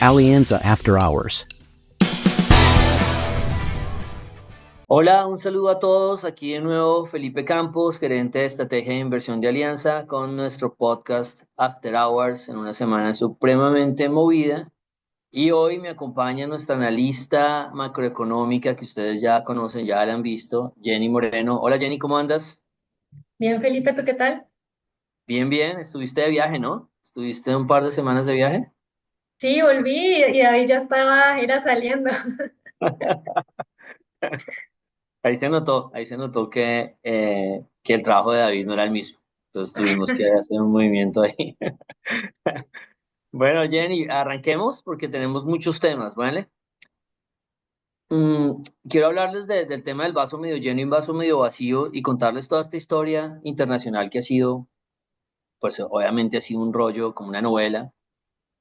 Alianza After Hours. Hola, un saludo a todos. Aquí de nuevo Felipe Campos, gerente de estrategia de inversión de Alianza, con nuestro podcast After Hours en una semana supremamente movida. Y hoy me acompaña nuestra analista macroeconómica que ustedes ya conocen, ya la han visto, Jenny Moreno. Hola Jenny, ¿cómo andas? Bien, Felipe, ¿tú qué tal? Bien, bien. Estuviste de viaje, ¿no? ¿Estuviste un par de semanas de viaje? Sí, volví y David ya era saliendo. Ahí se notó que el trabajo de David no era el mismo. Entonces tuvimos que hacer un movimiento ahí. Bueno, Jenny, arranquemos porque tenemos muchos temas, ¿vale? Quiero hablarles del tema del vaso medio lleno y vaso medio vacío y contarles toda esta historia internacional que ha sido, pues obviamente ha sido un rollo, como una novela.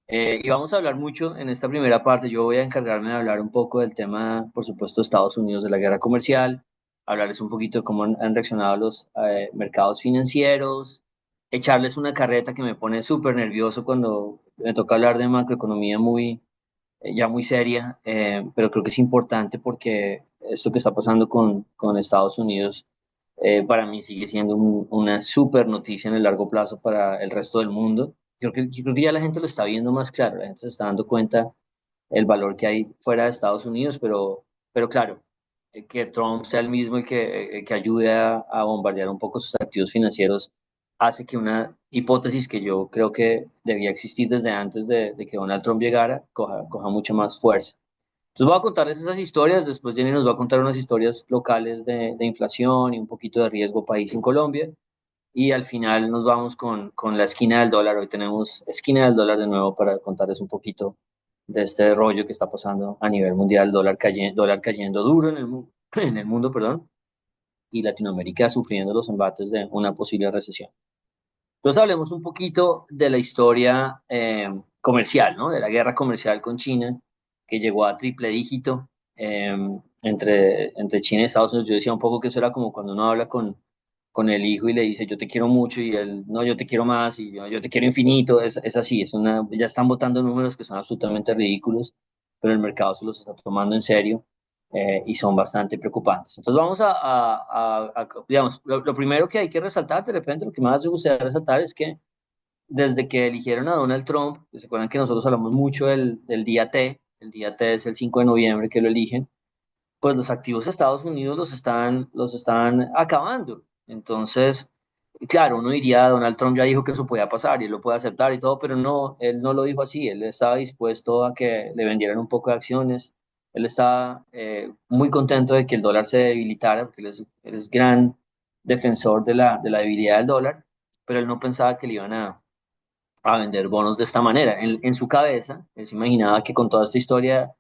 Y vamos a hablar mucho en esta primera parte. Yo voy a encargarme de hablar un poco del tema, por supuesto, de Estados Unidos, de la guerra comercial, hablarles un poquito de cómo han reaccionado los mercados financieros, echarles una carreta que me pone súper nervioso cuando me toca hablar de macroeconomía ya muy seria, pero creo que es importante porque esto que está pasando con Estados Unidos para mí sigue siendo una súper noticia en el largo plazo para el resto del mundo. Yo creo que ya la gente lo está viendo más claro, la gente se está dando cuenta el valor que hay fuera de Estados Unidos, pero claro, que Trump sea el mismo el que ayude a bombardear un poco sus activos financieros hace que una hipótesis que yo creo que debía existir desde antes de que Donald Trump llegara coja mucha más fuerza. Entonces voy a contarles esas historias, después Jenny nos va a contar unas historias locales de inflación y un poquito de riesgo país en Colombia. Y al final nos vamos con la esquina del dólar. Hoy tenemos esquina del dólar de nuevo para contarles un poquito de este rollo que está pasando a nivel mundial, dólar cayendo duro en el mundo, perdón, y Latinoamérica sufriendo los embates de una posible recesión. Entonces hablemos un poquito de la historia comercial, ¿no? De la guerra comercial con China, que llegó a triple dígito eh, entre China y Estados Unidos. Yo decía un poco que eso era como cuando uno habla con el hijo y le dice yo te quiero mucho y él no, yo te quiero más y yo te quiero infinito. Es así, ya están votando números que son absolutamente ridículos, pero el mercado se los está tomando en serio y son bastante preocupantes. Entonces vamos digamos, lo primero que hay que resaltar, de repente, lo que más me gustaría resaltar es que desde que eligieron a Donald Trump, se acuerdan que nosotros hablamos mucho del día T, el día T es el 5 de noviembre que lo eligen, pues los activos de Estados Unidos los están acabando. Entonces, claro, uno diría, Donald Trump ya dijo que eso podía pasar y él lo puede aceptar y todo, pero no, él no lo dijo así, él estaba dispuesto a que le vendieran un poco de acciones, él estaba muy contento de que el dólar se debilitara, porque él es gran defensor de la debilidad del dólar, pero él no pensaba que le iban a vender bonos de esta manera. En su cabeza, él se imaginaba que con toda esta historia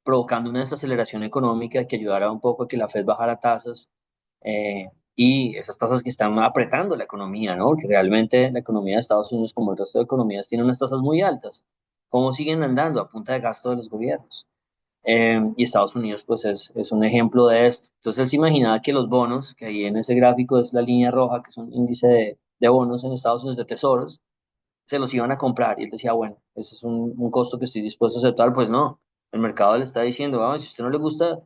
provocando una desaceleración económica que ayudara un poco a que la Fed bajara tasas y esas tasas que están apretando la economía, ¿no? Porque realmente la economía de Estados Unidos, como el resto de economías, tiene unas tasas muy altas. ¿Cómo siguen andando? A punta de gasto de los gobiernos. Y Estados Unidos, pues, es un ejemplo de esto. Entonces, él se imaginaba que los bonos, que ahí en ese gráfico es la línea roja, que es un índice de bonos en Estados Unidos de tesoros, se los iban a comprar. Y él decía, bueno, ese es un costo que estoy dispuesto a aceptar. Pues no, el mercado le está diciendo, vamos, si a usted no le gusta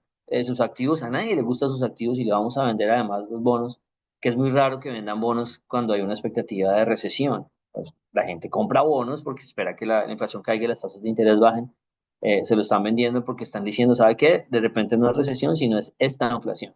sus activos, a nadie le gusta sus activos y le vamos a vender además los bonos, que es muy raro que vendan bonos cuando hay una expectativa de recesión. Pues, la gente compra bonos porque espera que la inflación caiga y las tasas de interés bajen. Se lo están vendiendo porque están diciendo, ¿sabe qué? De repente no es recesión, sino es esta inflación.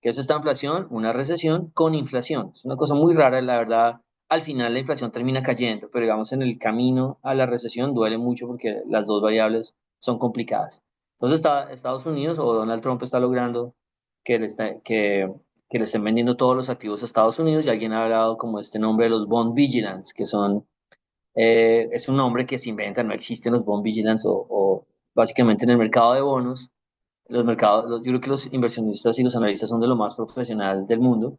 ¿Qué es esta inflación? Una recesión con inflación. Es una cosa muy rara, la verdad. Al final la inflación termina cayendo, pero digamos en el camino a la recesión duele mucho porque las dos variables son complicadas. Entonces Estados Unidos o Donald Trump está logrando que le estén vendiendo todos los activos a Estados Unidos y alguien ha hablado como este nombre de los bond vigilance, es un nombre que se inventa, no existen los bond vigilance o básicamente en el mercado de bonos yo creo que los inversionistas y los analistas son de lo más profesional del mundo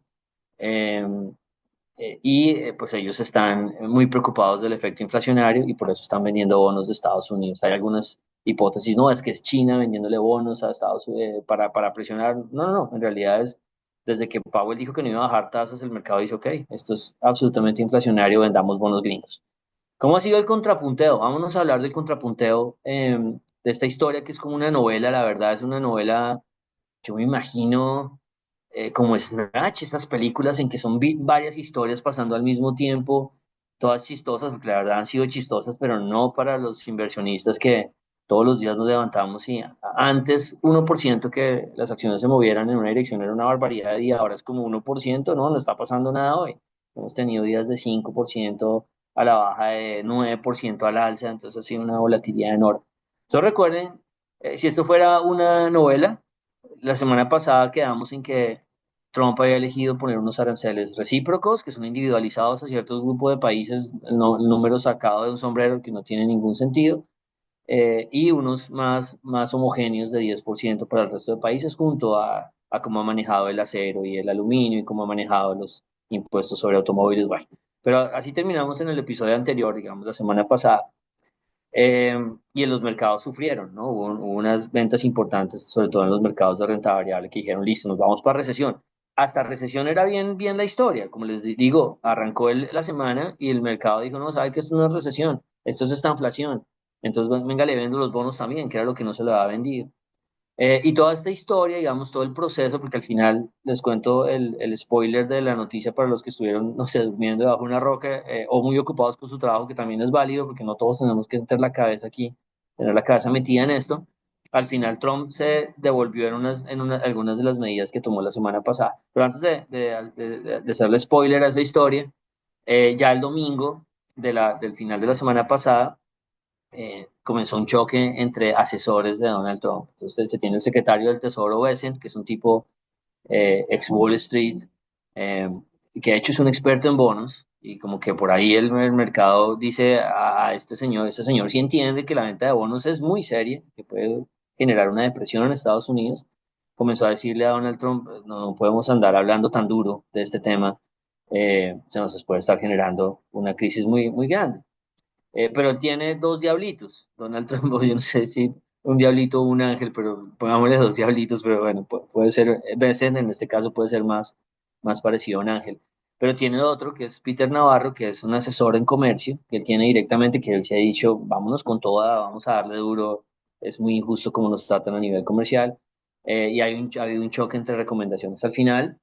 eh, pues ellos están muy preocupados del efecto inflacionario y por eso están vendiendo bonos de Estados Unidos. Hay algunas hipótesis, no, es que es China vendiéndole bonos a Estados Unidos para presionar. No, no, no, en realidad es desde que Powell dijo que no iba a bajar tasas, el mercado dice, ok, esto es absolutamente inflacionario, vendamos bonos gringos. ¿Cómo ha sido el contrapunteo? Vámonos a hablar del contrapunteo de esta historia que es como una novela, la verdad es una novela, yo me imagino como Snatch, estas películas en que son varias historias pasando al mismo tiempo, todas chistosas, porque la verdad han sido chistosas, pero no para los inversionistas que todos los días nos levantamos y antes 1% que las acciones se movieran en una dirección era una barbaridad y ahora es como 1%, no está pasando nada hoy. Hemos tenido días de 5% a la baja, de 9% al alza, entonces ha sido una volatilidad enorme. Entonces recuerden, si esto fuera una novela, la semana pasada quedamos en que Trump había elegido poner unos aranceles recíprocos, que son individualizados a ciertos grupos de países, el número sacado de un sombrero que no tiene ningún sentido, y unos más homogéneos de 10% para el resto de países, junto a cómo ha manejado el acero y el aluminio y cómo ha manejado los impuestos sobre automóviles. Bueno, pero así terminamos en el episodio anterior, digamos, la semana pasada. Y en los mercados sufrieron, ¿no? Hubo unas ventas importantes, sobre todo en los mercados de renta variable, que dijeron, listo, nos vamos para recesión. Hasta recesión era bien la historia, como les digo, arrancó la semana y el mercado dijo, no, sabe que esto no es recesión, esto es esta inflación. Entonces, venga, le vendo los bonos también, que era lo que no se le había vendido. Y toda esta historia, digamos, todo el proceso, porque al final les cuento el spoiler de la noticia para los que estuvieron, no sé, durmiendo debajo de una roca o muy ocupados con su trabajo, que también es válido, porque no todos tenemos que meter la cabeza aquí, tener la cabeza metida en esto. Al final Trump se devolvió algunas de las medidas que tomó la semana pasada. Pero antes de hacerle spoiler a esa historia, ya el domingo del final de la semana pasada, comenzó un choque entre asesores de Donald Trump. Entonces se tiene el secretario del Tesoro, Bessent, que es un tipo ex Wall Street, eh, que de hecho es un experto en bonos, y como que por ahí el mercado dice a este señor sí entiende que la venta de bonos es muy seria, que puede generar una depresión en Estados Unidos. Comenzó a decirle a Donald Trump, no podemos andar hablando tan duro de este tema, se nos puede estar generando una crisis muy grande. Pero él tiene dos diablitos. Donald Trump, yo no sé si un diablito o un ángel, pero pongámosle dos diablitos, pero bueno, puede ser, Vincent en este caso puede ser más parecido a un ángel. Pero tiene otro que es Peter Navarro, que es un asesor en comercio, que él tiene directamente, que él se ha dicho, vámonos con toda, vamos a darle duro, es muy injusto como nos tratan a nivel comercial. Y ha habido un choque entre recomendaciones. Al final,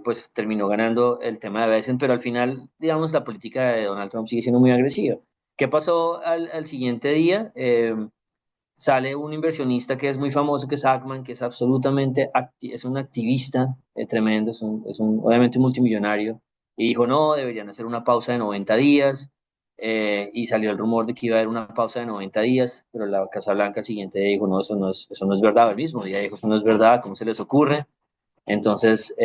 pues terminó ganando el tema de Biden, pero al final, digamos, la política de Donald Trump sigue siendo muy agresiva. ¿Qué pasó al siguiente día? Sale un inversionista que es muy famoso, que es Ackman, que es absolutamente, es un activista tremendo, obviamente un multimillonario, y dijo, no, deberían hacer una pausa de 90 días, y salió el rumor de que iba a haber una pausa de 90 días, pero la Casa Blanca al siguiente día dijo, no, eso no es verdad, el mismo día dijo, eso no es verdad, ¿cómo se les ocurre? Entonces,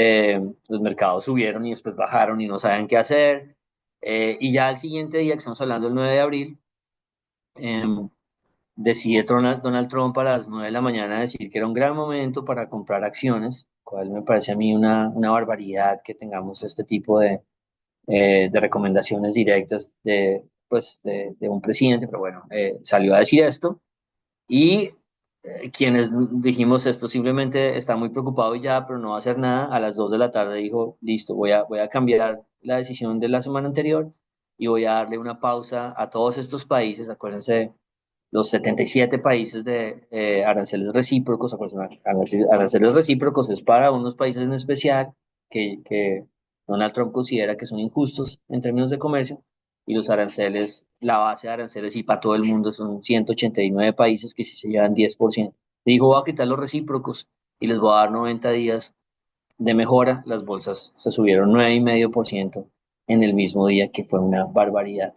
los mercados subieron y después bajaron y no sabían qué hacer. Y ya al siguiente día, que estamos hablando del 9 de abril, eh, decide Donald Trump a las 9 de la mañana decir que era un gran momento para comprar acciones, cual me parece a mí una barbaridad que tengamos este tipo de recomendaciones directas de un presidente, pero bueno, salió a decir esto. Y quienes dijimos esto simplemente está muy preocupado y ya, pero no va a hacer nada, a las 2 de la tarde dijo, listo, voy a cambiar la decisión de la semana anterior y voy a darle una pausa a todos estos países, acuérdense, los 77 países de aranceles recíprocos, acuérdense, aranceles recíprocos es para unos países en especial que Donald Trump considera que son injustos en términos de comercio, y los aranceles, la base de aranceles y para todo el mundo son 189 países que sí se llevan 10%. Y dijo, voy a quitar los recíprocos y les voy a dar 90 días de mejora. Las bolsas se subieron 9,5% en el mismo día, que fue una barbaridad.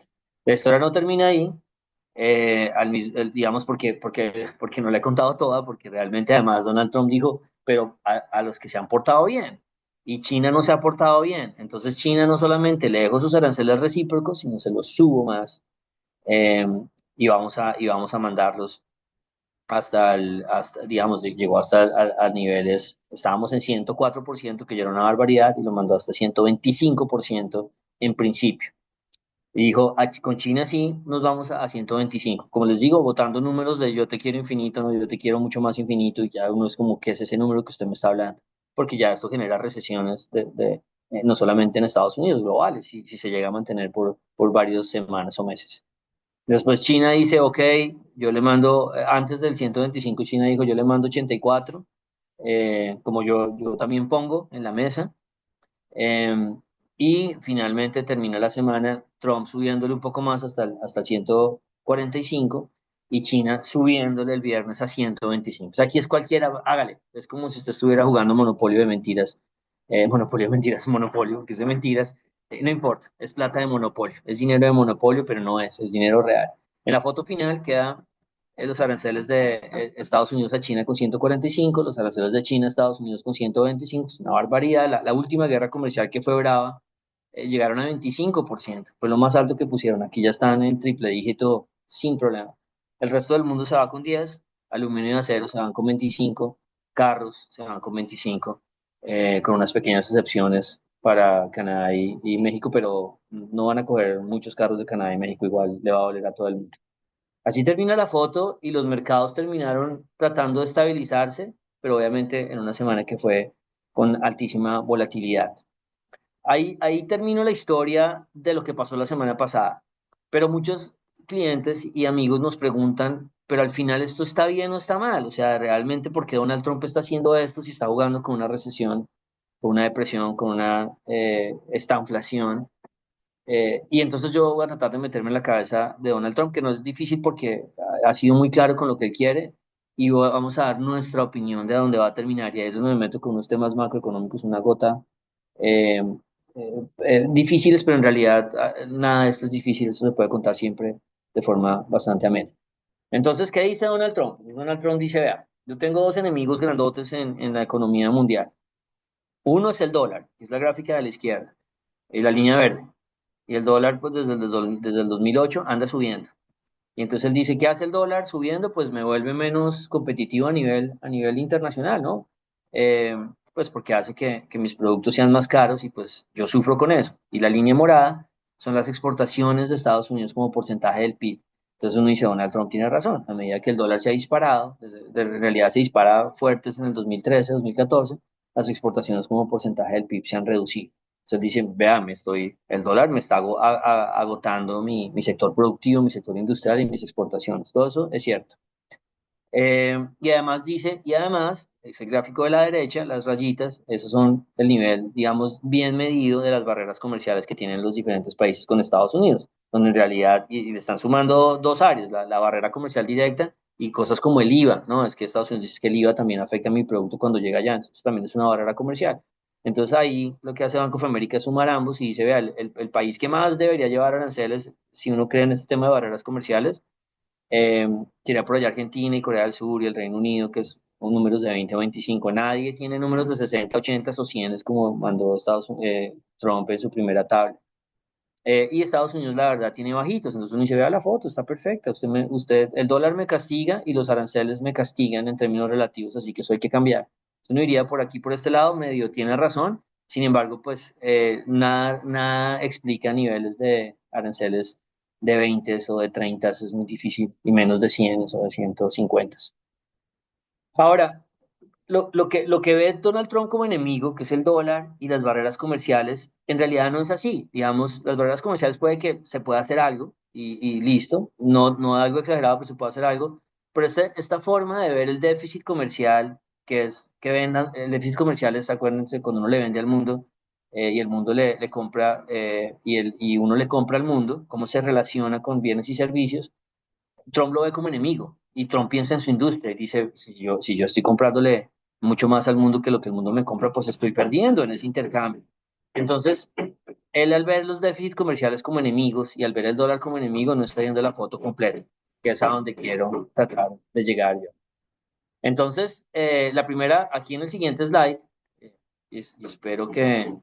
La historia no termina ahí, digamos, porque no le he contado toda, porque realmente además Donald Trump dijo, pero a los que se han portado bien, y China no se ha portado bien, entonces China no solamente le dejó sus aranceles recíprocos, sino se los subo más, eh, y vamos a mandarlos digamos, llegó hasta a niveles, estábamos en 104%, que ya era una barbaridad, y lo mandó hasta 125% en principio. Y dijo, con China sí nos vamos a 125". Como les digo, votando números de yo te quiero infinito, no, yo te quiero mucho más infinito, y ya uno es como, ¿qué es ese número que usted me está hablando? Porque ya esto genera recesiones no solamente en Estados Unidos, globales, si se llega a mantener por varias semanas o meses. Después China dice, ok, yo le mando, antes del 125 China dijo, yo le mando 84, como yo también pongo en la mesa. Eh, y finalmente termina la semana Trump subiéndole un poco más hasta el 145 y China subiéndole el viernes a 125. O sea, aquí es cualquiera, hágale. Es como si usted estuviera jugando Monopolio de mentiras. Monopolio de mentiras, Monopolio, que es de mentiras. No importa, es plata de monopolio. Es dinero de monopolio, pero no es dinero real. En la foto final queda los aranceles de Estados Unidos a China con 145, los aranceles de China a Estados Unidos con 125, es una barbaridad. La última guerra comercial que fue brava, llegaron a 25%, fue lo más alto que pusieron. Aquí ya están en triple dígito sin problema. El resto del mundo se va con 10, aluminio y acero se van con 25, carros se van con 25, con unas pequeñas excepciones para Canadá y México, pero no van a coger muchos carros de Canadá y México, igual le va a doler a todo el mundo. Así termina la foto y los mercados terminaron tratando de estabilizarse, pero obviamente en una semana que fue con altísima volatilidad. Ahí terminó la historia de lo que pasó la semana pasada, pero muchos clientes y amigos nos preguntan, pero al final esto está bien o está mal, o sea, realmente por qué Donald Trump está haciendo esto si está jugando con una recesión, con una depresión, con una estanflación. Y entonces yo voy a tratar de meterme en la cabeza de Donald Trump, que no es difícil porque ha sido muy claro con lo que él quiere, y vamos a dar nuestra opinión de a dónde va a terminar. Y ahí es donde me meto con unos temas macroeconómicos, una gota eh, difíciles, pero en realidad nada de esto es difícil, esto se puede contar siempre de forma bastante amena. Entonces, ¿qué dice Donald Trump? Donald Trump dice, vea, yo tengo dos enemigos grandotes en la economía mundial. Uno es el dólar, que es la gráfica de la izquierda, y la línea verde. Y el dólar, pues desde el 2008 anda subiendo. Y entonces él dice, ¿qué hace el dólar subiendo? Pues me vuelve menos competitivo a nivel internacional, ¿no? Eh, pues porque hace que mis productos sean más caros y pues yo sufro con eso. Y la línea morada son las exportaciones de Estados Unidos como porcentaje del PIB. Entonces uno dice, Donald Trump tiene razón. A medida que el dólar se ha disparado, en realidad se dispara fuertes en el 2013, 2014, las exportaciones como porcentaje del PIB se han reducido. Entonces dicen, vean, el dólar me está agotando mi sector productivo, mi sector industrial y mis exportaciones. Todo eso es cierto. Y además dice, y además, ese gráfico de la derecha, las rayitas, esos son el nivel, digamos, bien medido de las barreras comerciales que tienen los diferentes países con Estados Unidos, donde en realidad, y le están sumando dos áreas, la barrera comercial directa y cosas como el IVA, ¿no? Es que Estados Unidos dice que el IVA también afecta a mi producto cuando llega allá, entonces también es una barrera comercial. Entonces ahí lo que hace Banco of America es sumar ambos y dice, vea, el país que más debería llevar aranceles, si uno cree en este tema de barreras comerciales, eh, sería por allá Argentina y Corea del Sur y el Reino Unido, que es con números de 20 o 25. Nadie tiene números de 60, 80 o 100 como mandó Trump en su primera tabla. Y Estados Unidos, la verdad, tiene bajitos. Entonces uno dice, vea la foto, está perfecta. El dólar me castiga y los aranceles me castigan en términos relativos, así que eso hay que cambiar. Uno iría por aquí, por este lado, medio tiene razón. Sin embargo, pues nada explica niveles de aranceles de 20 o de 30, es muy difícil, y menos de 100 o de 150. Ahora, lo que ve Donald Trump como enemigo, que es el dólar y las barreras comerciales, en realidad no es así. Digamos, las barreras comerciales puede que se pueda hacer algo y listo, no algo exagerado, pero se puede hacer algo. Pero esta forma de ver el déficit comercial, que es que vendan, el déficit comercial es, acuérdense, cuando uno le vende al mundo y el mundo le compra y uno le compra al mundo, cómo se relaciona con bienes y servicios. Trump lo ve como enemigo y Trump piensa en su industria y dice, si yo estoy comprándole mucho más al mundo que lo que el mundo me compra, pues estoy perdiendo en ese intercambio. Entonces, él al ver los déficits comerciales como enemigos y al ver el dólar como enemigo, no está viendo la foto completa, que es a donde quiero tratar de llegar yo. Entonces, la primera, aquí en el siguiente slide, y espero que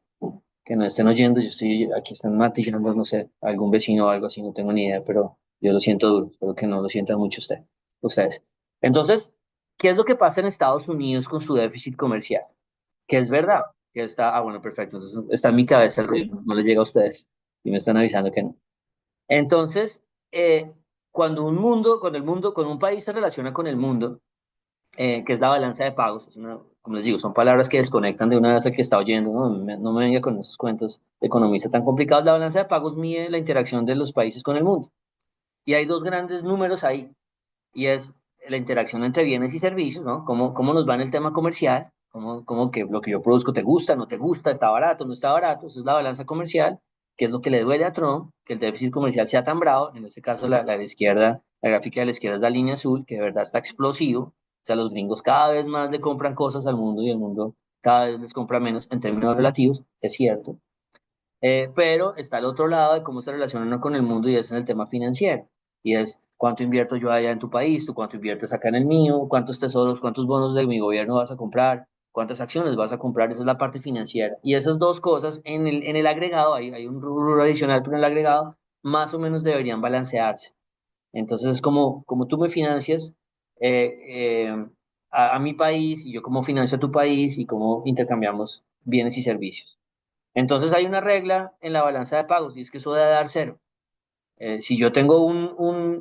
no estén oyendo, yo estoy, aquí están matizando, no sé, algún vecino o algo así, no tengo ni idea, pero yo lo siento duro, espero que no lo sientan mucho ustedes. Entonces, ¿qué es lo que pasa en Estados Unidos con su déficit comercial? Que es verdad, que está, bueno, perfecto, entonces está en mi cabeza el ruido, no les llega a ustedes y me están avisando que no. Entonces, cuando un país se relaciona con el mundo, que es la balanza de pagos. Como les digo, son palabras que desconectan de una vez al que está oyendo, no me venga con esos cuentos de economista tan complicados. La balanza de pagos mide la interacción de los países con el mundo. Y hay dos grandes números ahí, y es la interacción entre bienes y servicios, ¿no? Cómo nos va en el tema comercial, cómo que lo que yo produzco te gusta, no te gusta, está barato, no está barato, eso es la balanza comercial, que es lo que le duele a Trump, que el déficit comercial sea tan bravo, en este caso la de la izquierda, la gráfica de la izquierda es la línea azul, que de verdad está explosivo, o sea, los gringos cada vez más le compran cosas al mundo y el mundo cada vez les compra menos en términos relativos, es cierto, pero está el otro lado de cómo se relaciona uno con el mundo y es en el tema financiero. Y es cuánto invierto yo allá en tu país, tú cuánto inviertes acá en el mío, cuántos tesoros, cuántos bonos de mi gobierno vas a comprar, cuántas acciones vas a comprar, esa es la parte financiera. Y esas dos cosas en el agregado, hay un rubro adicional, pero en el agregado más o menos deberían balancearse. Entonces es como tú me financias a mi país y yo como financio a tu país y cómo intercambiamos bienes y servicios. Entonces hay una regla en la balanza de pagos y es que eso debe dar cero. Si yo tengo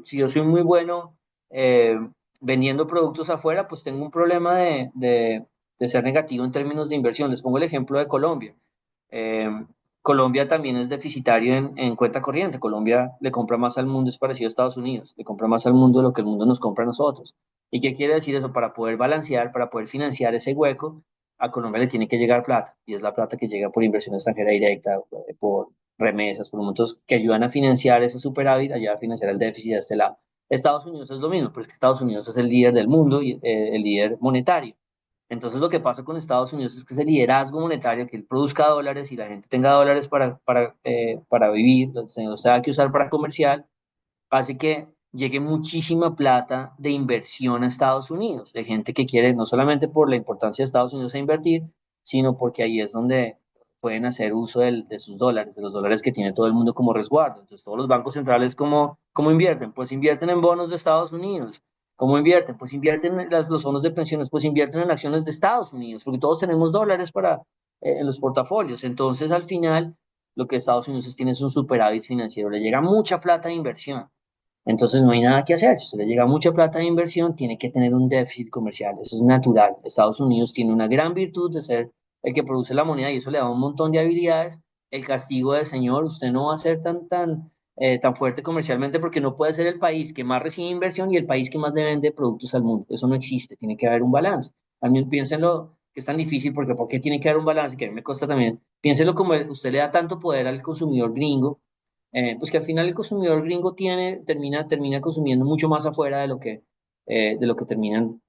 si yo soy muy bueno eh, vendiendo productos afuera, pues tengo un problema de ser negativo en términos de inversión. Les pongo el ejemplo de Colombia. Eh, Colombia también es deficitario en cuenta corriente. Colombia le compra más al mundo, es parecido a Estados Unidos, le compra más al mundo de lo que el mundo nos compra a nosotros. ¿Y qué quiere decir eso? Para poder balancear, para poder financiar ese hueco, a Colombia le tiene que llegar plata, y es la plata que llega por inversión extranjera directa, por remesas, por montos que ayudan a financiar ese superávit, ayuda a financiar el déficit de este lado. Estados Unidos es lo mismo, pero es que Estados Unidos es el líder del mundo y el líder monetario. Entonces lo que pasa con Estados Unidos es que ese liderazgo monetario, que él produzca dólares y la gente tenga dólares para vivir, los tenga que usar para comercial, hace que llegue muchísima plata de inversión a Estados Unidos, de gente que quiere, no solamente por la importancia de Estados Unidos a invertir, sino porque ahí es donde pueden hacer uso de sus dólares, de los dólares que tiene todo el mundo como resguardo. Entonces, todos los bancos centrales, ¿cómo invierten? Pues invierten en bonos de Estados Unidos. ¿Cómo invierten? Pues invierten en los fondos de pensiones, pues invierten en acciones de Estados Unidos, porque todos tenemos dólares en los portafolios. Entonces, al final, lo que Estados Unidos tiene es un superávit financiero, le llega mucha plata de inversión. Entonces no hay nada que hacer. Si usted le llega mucha plata de inversión, tiene que tener un déficit comercial. Eso es natural. Estados Unidos tiene una gran virtud de ser el que produce la moneda y eso le da un montón de habilidades. El castigo del señor, usted no va a ser tan fuerte comercialmente porque no puede ser el país que más recibe inversión y el país que más le vende productos al mundo. Eso no existe. Tiene que haber un balance. Al menos piénsenlo que es tan difícil porque ¿por qué tiene que haber un balance? Que a mí me cuesta también. Piénselo como usted le da tanto poder al consumidor gringo, pues que al final el consumidor gringo termina consumiendo mucho más afuera de lo que terminan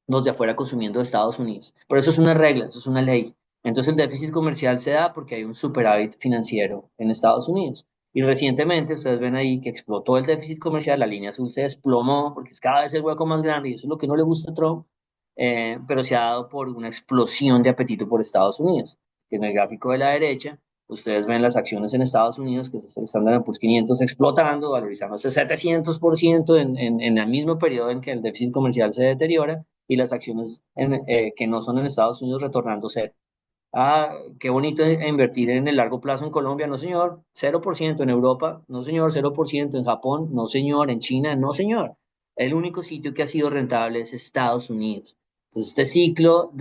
los de afuera consumiendo de Estados Unidos. Pero eso es una regla, eso es una ley. Entonces el déficit comercial se da porque hay un superávit financiero en Estados Unidos. Y recientemente ustedes ven ahí que explotó el déficit comercial, la línea azul se desplomó porque es cada vez el hueco más grande y eso es lo que no le gusta a Trump, pero se ha dado por una explosión de apetito por Estados Unidos. Que en el gráfico de la derecha, ustedes ven las acciones en Estados Unidos, que es el Standard Poor's 500 explotando, valorizándose 700% en el mismo periodo en que el déficit comercial se deteriora, y las acciones que no son en Estados Unidos retornando cero. Ah, qué bonito invertir en el largo plazo en Colombia, no señor, 0% en Europa, no señor, 0% en Japón, no señor, en China, no señor. El único sitio que ha sido rentable es Estados Unidos. Entonces, este ciclo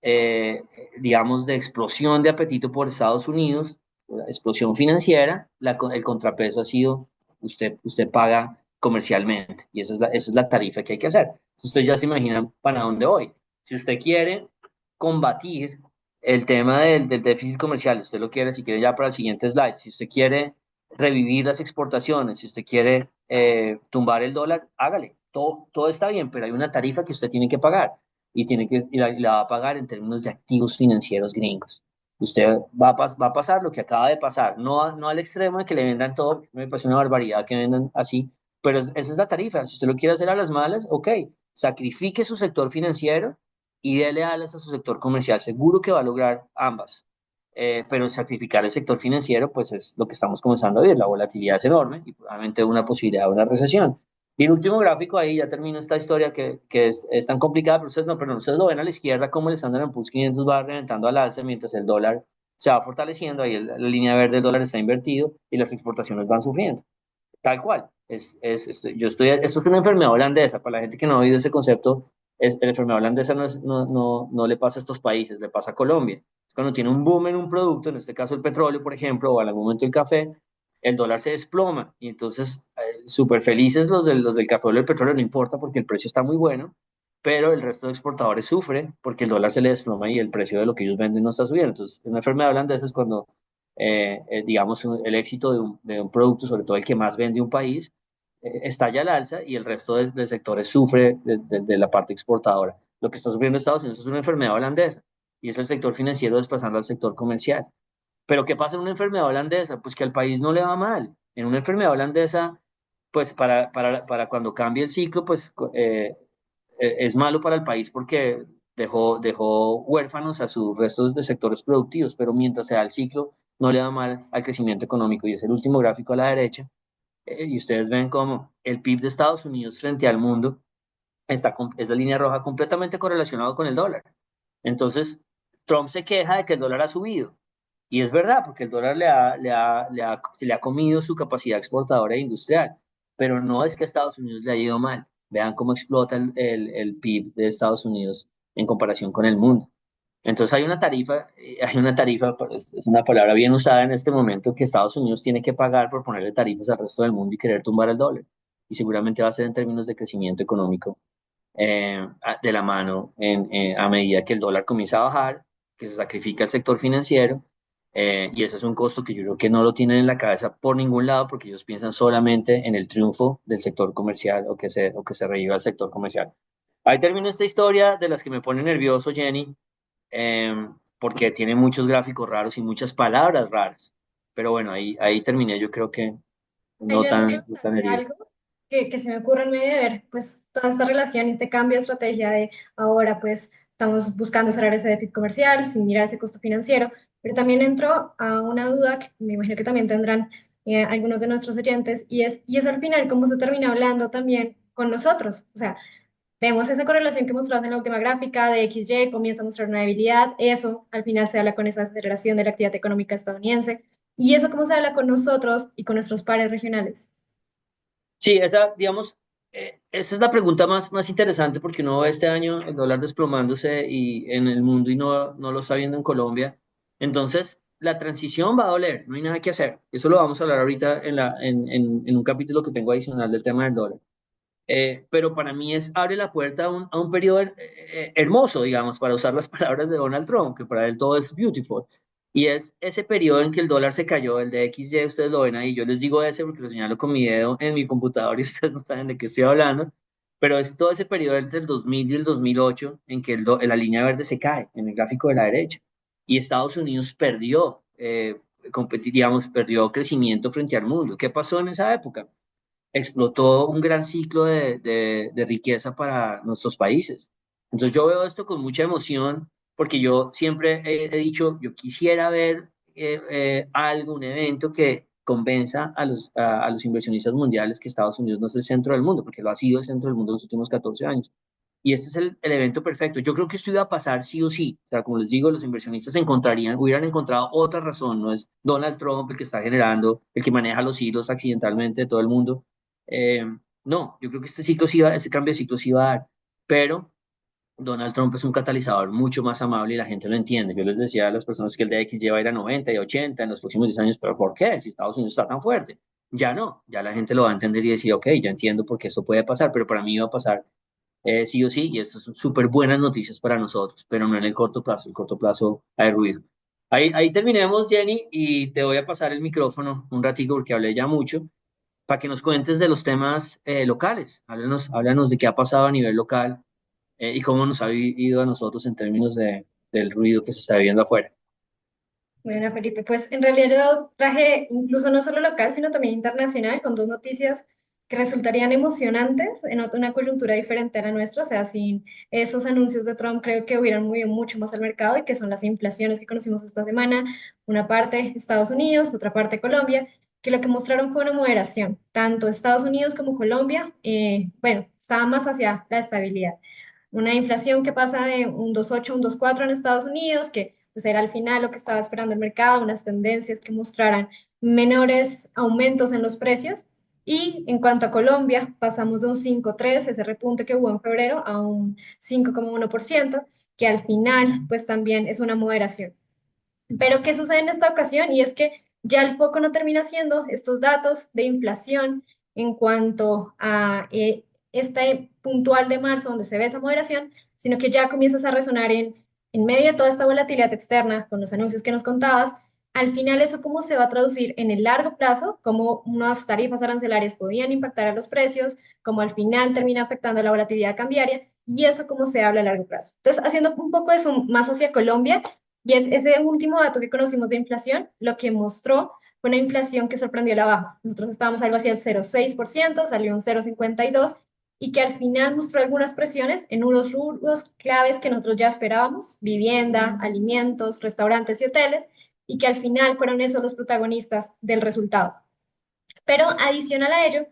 eh, digamos, de explosión de apetito por Estados Unidos, explosión financiera, el contrapeso ha sido usted paga comercialmente y esa es la tarifa que hay que hacer. Ustedes ya se imaginan para dónde voy. Si usted quiere combatir el tema del déficit comercial, usted lo quiere, si quiere ya para el siguiente slide, si usted quiere revivir las exportaciones, si usted quiere tumbar el dólar, hágale, todo está bien, pero hay una tarifa que usted tiene que pagar y la va a pagar en términos de activos financieros gringos. Usted va a pasar lo que acaba de pasar, no al extremo de que le vendan todo, me parece una barbaridad que vendan así, pero esa es la tarifa. Si usted lo quiere hacer a las malas, ok, sacrifique su sector financiero y dele alas a su sector comercial. Seguro que va a lograr ambas. Pero sacrificar el sector financiero, pues es lo que estamos comenzando a ver. La volatilidad es enorme y probablemente una posibilidad de una recesión. Y el último gráfico ahí ya termina esta historia que es tan complicada, pero ustedes lo ven a la izquierda como el Standard Poor's 500 va reventando al alza mientras el dólar se va fortaleciendo, ahí la línea verde del dólar está invertido y las exportaciones van sufriendo. Tal cual. Esto es una enfermedad holandesa. Para la gente que no ha oído ese concepto, la enfermedad holandesa no le pasa a estos países, le pasa a Colombia. Cuando tiene un boom en un producto, en este caso el petróleo, por ejemplo, o en algún momento el café, el dólar se desploma y entonces súper felices los del café o del petróleo, no importa porque el precio está muy bueno, pero el resto de exportadores sufre porque el dólar se le desploma y el precio de lo que ellos venden no está subiendo. Entonces, una enfermedad holandesa es cuando, digamos, el éxito de un producto, sobre todo el que más vende un país, estalla al alza y el resto de sectores sufre de la parte exportadora. Lo que está sufriendo Estados Unidos es una enfermedad holandesa y es el sector financiero desplazando al sector comercial. Pero ¿qué pasa en una enfermedad holandesa? Pues que al país no le va mal. En una enfermedad holandesa, pues para cuando cambie el ciclo, pues es malo para el país porque dejó huérfanos a sus restos de sectores productivos, pero mientras se da el ciclo, no le da mal al crecimiento económico. Y es el último gráfico a la derecha. Y ustedes ven cómo el PIB de Estados Unidos frente al mundo es la línea roja completamente correlacionado con el dólar. Entonces, Trump se queja de que el dólar ha subido. Y es verdad, porque el dólar le ha comido su capacidad exportadora e industrial. Pero no es que a Estados Unidos le haya ido mal. Vean cómo explota el PIB de Estados Unidos en comparación con el mundo. Entonces hay una tarifa, pues, es una palabra bien usada en este momento, que Estados Unidos tiene que pagar por ponerle tarifas al resto del mundo y querer tumbar el dólar. Y seguramente va a ser en términos de crecimiento económico de la mano a medida que el dólar comienza a bajar, que se sacrifica el sector financiero, y ese es un costo que yo creo que no lo tienen en la cabeza por ningún lado, porque ellos piensan solamente en el triunfo del sector comercial o que se reviva el sector comercial. Ahí termino esta historia de las que me pone nervioso, Jenny, porque tiene muchos gráficos raros y muchas palabras raras. Pero bueno, ahí terminé, yo creo que Ay, yo no tan preguntarte herido. algo que se me ocurre en medio de ver pues toda esta relación y este cambio de estrategia de ahora pues estamos buscando cerrar ese déficit comercial sin mirar ese costo financiero, pero también entro a una duda que me imagino que también tendrán algunos de nuestros oyentes y es al final cómo se termina hablando también con nosotros. O sea, vemos esa correlación que mostrabas en la última gráfica de XY, comienza a mostrar una debilidad, eso al final se habla con esa aceleración de la actividad económica estadounidense, y eso cómo se habla con nosotros y con nuestros pares regionales. Sí, digamos, esa es la pregunta más interesante porque uno ve este año el dólar desplomándose y en el mundo y no lo está viendo en Colombia. Entonces, la transición va a doler, no hay nada que hacer. Eso lo vamos a hablar ahorita en un capítulo que tengo adicional del tema del dólar. Pero para mí abre la puerta a un periodo hermoso, digamos, para usar las palabras de Donald Trump, que para él todo es beautiful. Y es ese periodo en que el dólar se cayó, el de XY, ustedes lo ven ahí, yo les digo ese porque lo señalo con mi dedo en mi computador y ustedes no saben de qué estoy hablando, pero es todo ese periodo entre el 2000 y el 2008 en que la línea verde se cae en el gráfico de la derecha. Y Estados Unidos perdió crecimiento frente al mundo. ¿Qué pasó en esa época? Explotó un gran ciclo de riqueza para nuestros países. Entonces yo veo esto con mucha emoción porque yo siempre he dicho, yo quisiera ver algo, un evento que convenza a los inversionistas mundiales que Estados Unidos no es el centro del mundo, porque lo ha sido el centro del mundo en los últimos 14 años. Y este es el evento perfecto. Yo creo que esto iba a pasar sí o sí. O sea, como les digo, los inversionistas hubieran encontrado otra razón. No es Donald Trump el que está generando, el que maneja los hilos accidentalmente de todo el mundo. Eh, no, yo creo que este cambio de ciclo sí va a dar. Pero Donald Trump es un catalizador mucho más amable y la gente lo entiende. Yo les decía a las personas que el DX lleva a ir a 90 y 80 en los próximos 10 años, pero ¿por qué? Si Estados Unidos está tan fuerte. Ya no, ya la gente lo va a entender y decir, ok, ya entiendo por qué esto puede pasar, pero para mí va a pasar sí o sí, y estas son súper buenas noticias para nosotros, pero no en el corto plazo. El corto plazo hay ruido. Ahí terminemos, Jenny, y te voy a pasar el micrófono un ratico porque hablé ya mucho, para que nos cuentes de los temas locales. Háblanos de qué ha pasado a nivel local y cómo nos ha ido a nosotros en términos del ruido que se está viviendo afuera. Bueno, Felipe, pues en realidad yo traje incluso no solo local, sino también internacional, con dos noticias que resultarían emocionantes en una coyuntura diferente a la nuestra. O sea, sin esos anuncios de Trump, creo que hubieran movido mucho más al mercado y que son las inflaciones que conocimos esta semana. Una parte Estados Unidos, otra parte Colombia, que lo que mostraron fue una moderación. Tanto Estados Unidos como Colombia, bueno, estaba más hacia la estabilidad. Una inflación que pasa de un 2,8 a un 2,4 en Estados Unidos, que pues era al final lo que estaba esperando el mercado, unas tendencias que mostraran menores aumentos en los precios. Y en cuanto a Colombia, pasamos de un 5,3, ese repunte que hubo en febrero, a un 5,1%, que al final pues también es una moderación. Pero ¿qué sucede en esta ocasión? Y es que ya el foco no termina siendo estos datos de inflación en cuanto a este puntual de marzo donde se ve esa moderación, sino que ya comienzas a resonar en medio de toda esta volatilidad externa con los anuncios que nos contabas. Al final, ¿eso cómo se va a traducir en el largo plazo? ¿Cómo unas tarifas arancelarias podían impactar a los precios? ¿Cómo al final termina afectando la volatilidad cambiaria? Y eso cómo se habla a largo plazo. Entonces, haciendo un poco eso más hacia Colombia, y es ese último dato que conocimos de inflación, lo que mostró fue una inflación que sorprendió a la baja. Nosotros estábamos algo así al 0,6%, salió un 0,52%, y que al final mostró algunas presiones en unos rubros claves que nosotros ya esperábamos: vivienda, alimentos, restaurantes y hoteles, y que al final fueron esos los protagonistas del resultado. Pero adicional a ello,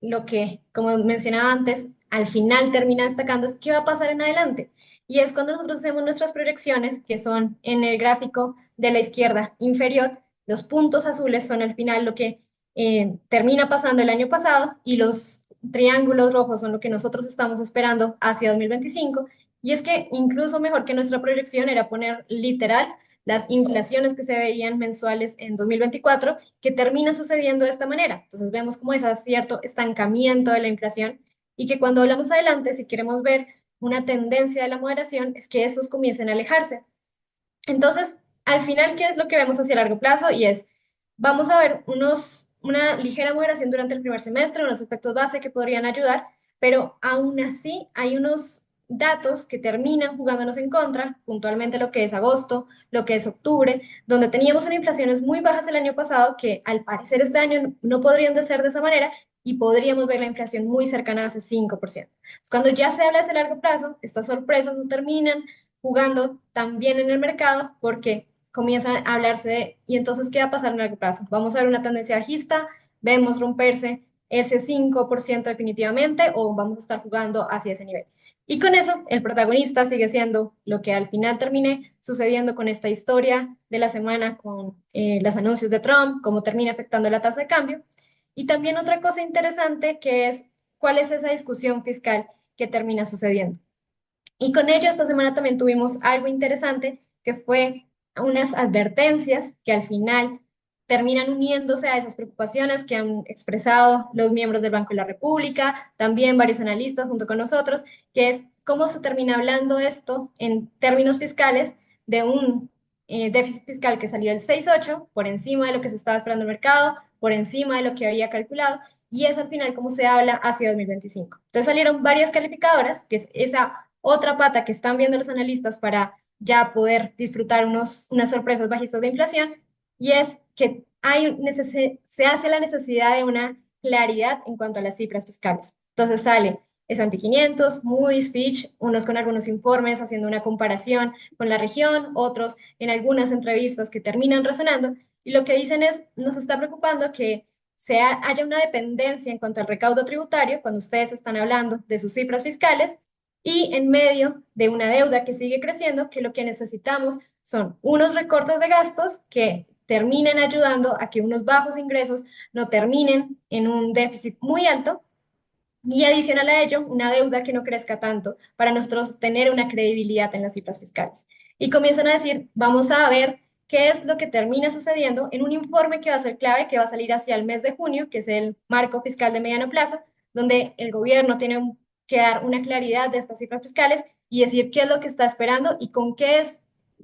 lo que, como mencionaba antes, al final termina destacando es qué va a pasar en adelante. Y es cuando nosotros hacemos nuestras proyecciones, que son en el gráfico de la izquierda inferior. Los puntos azules son al final lo que termina pasando el año pasado, y los triángulos rojos son lo que nosotros estamos esperando hacia 2025. Y es que incluso mejor que nuestra proyección era poner literal las inflaciones que se veían mensuales en 2024, que termina sucediendo de esta manera. Entonces vemos como ese cierto estancamiento de la inflación, y que cuando hablamos adelante, si queremos ver una tendencia de la moderación, es que estos comiencen a alejarse. Entonces, al final, ¿qué es lo que vemos hacia largo plazo? Y es, vamos a ver una ligera moderación durante el primer semestre, unos efectos base que podrían ayudar, pero aún así hay unos datos que terminan jugándonos en contra, puntualmente lo que es agosto, lo que es octubre, donde teníamos unas inflaciones muy bajas el año pasado que al parecer este año no podrían de ser de esa manera, y podríamos ver la inflación muy cercana a ese 5%. Cuando ya se habla de ese largo plazo, estas sorpresas no terminan jugando también en el mercado, porque comienzan a hablarse de, ¿y entonces qué va a pasar en largo plazo? ¿Vamos a ver una tendencia bajista? ¿Vemos romperse ese 5% definitivamente, o vamos a estar jugando hacia ese nivel? Y con eso, el protagonista sigue siendo lo que al final termine sucediendo con esta historia de la semana, con los anuncios de Trump, cómo termina afectando la tasa de cambio. Y también otra cosa interesante, que es cuál es esa discusión fiscal que termina sucediendo. Y con ello, esta semana también tuvimos algo interesante, que fue unas advertencias que al final terminan uniéndose a esas preocupaciones que han expresado los miembros del Banco de la República, también varios analistas junto con nosotros, que es cómo se termina hablando esto en términos fiscales de un déficit fiscal que salió del 6,8, por encima de lo que se estaba esperando el mercado, por encima de lo que había calculado, y eso al final cómo se habla hacia 2025. Entonces salieron varias calificadoras, que es esa otra pata que están viendo los analistas para ya poder disfrutar unas sorpresas bajistas de inflación, y es que se hace la necesidad de una claridad en cuanto a las cifras fiscales. Entonces sale S&P 500, Moody's, Fitch, unos con algunos informes haciendo una comparación con la región, otros en algunas entrevistas que terminan resonando, y lo que dicen es, nos está preocupando que haya una dependencia en cuanto al recaudo tributario cuando ustedes están hablando de sus cifras fiscales, y en medio de una deuda que sigue creciendo, que lo que necesitamos son unos recortes de gastos que terminen ayudando a que unos bajos ingresos no terminen en un déficit muy alto, y adicional a ello, una deuda que no crezca tanto para nosotros tener una credibilidad en las cifras fiscales. Y comienzan a decir, vamos a ver qué es lo que termina sucediendo en un informe que va a ser clave, que va a salir hacia el mes de junio, que es el marco fiscal de mediano plazo, donde el gobierno tiene que dar una claridad de estas cifras fiscales y decir qué es lo que está esperando y con qué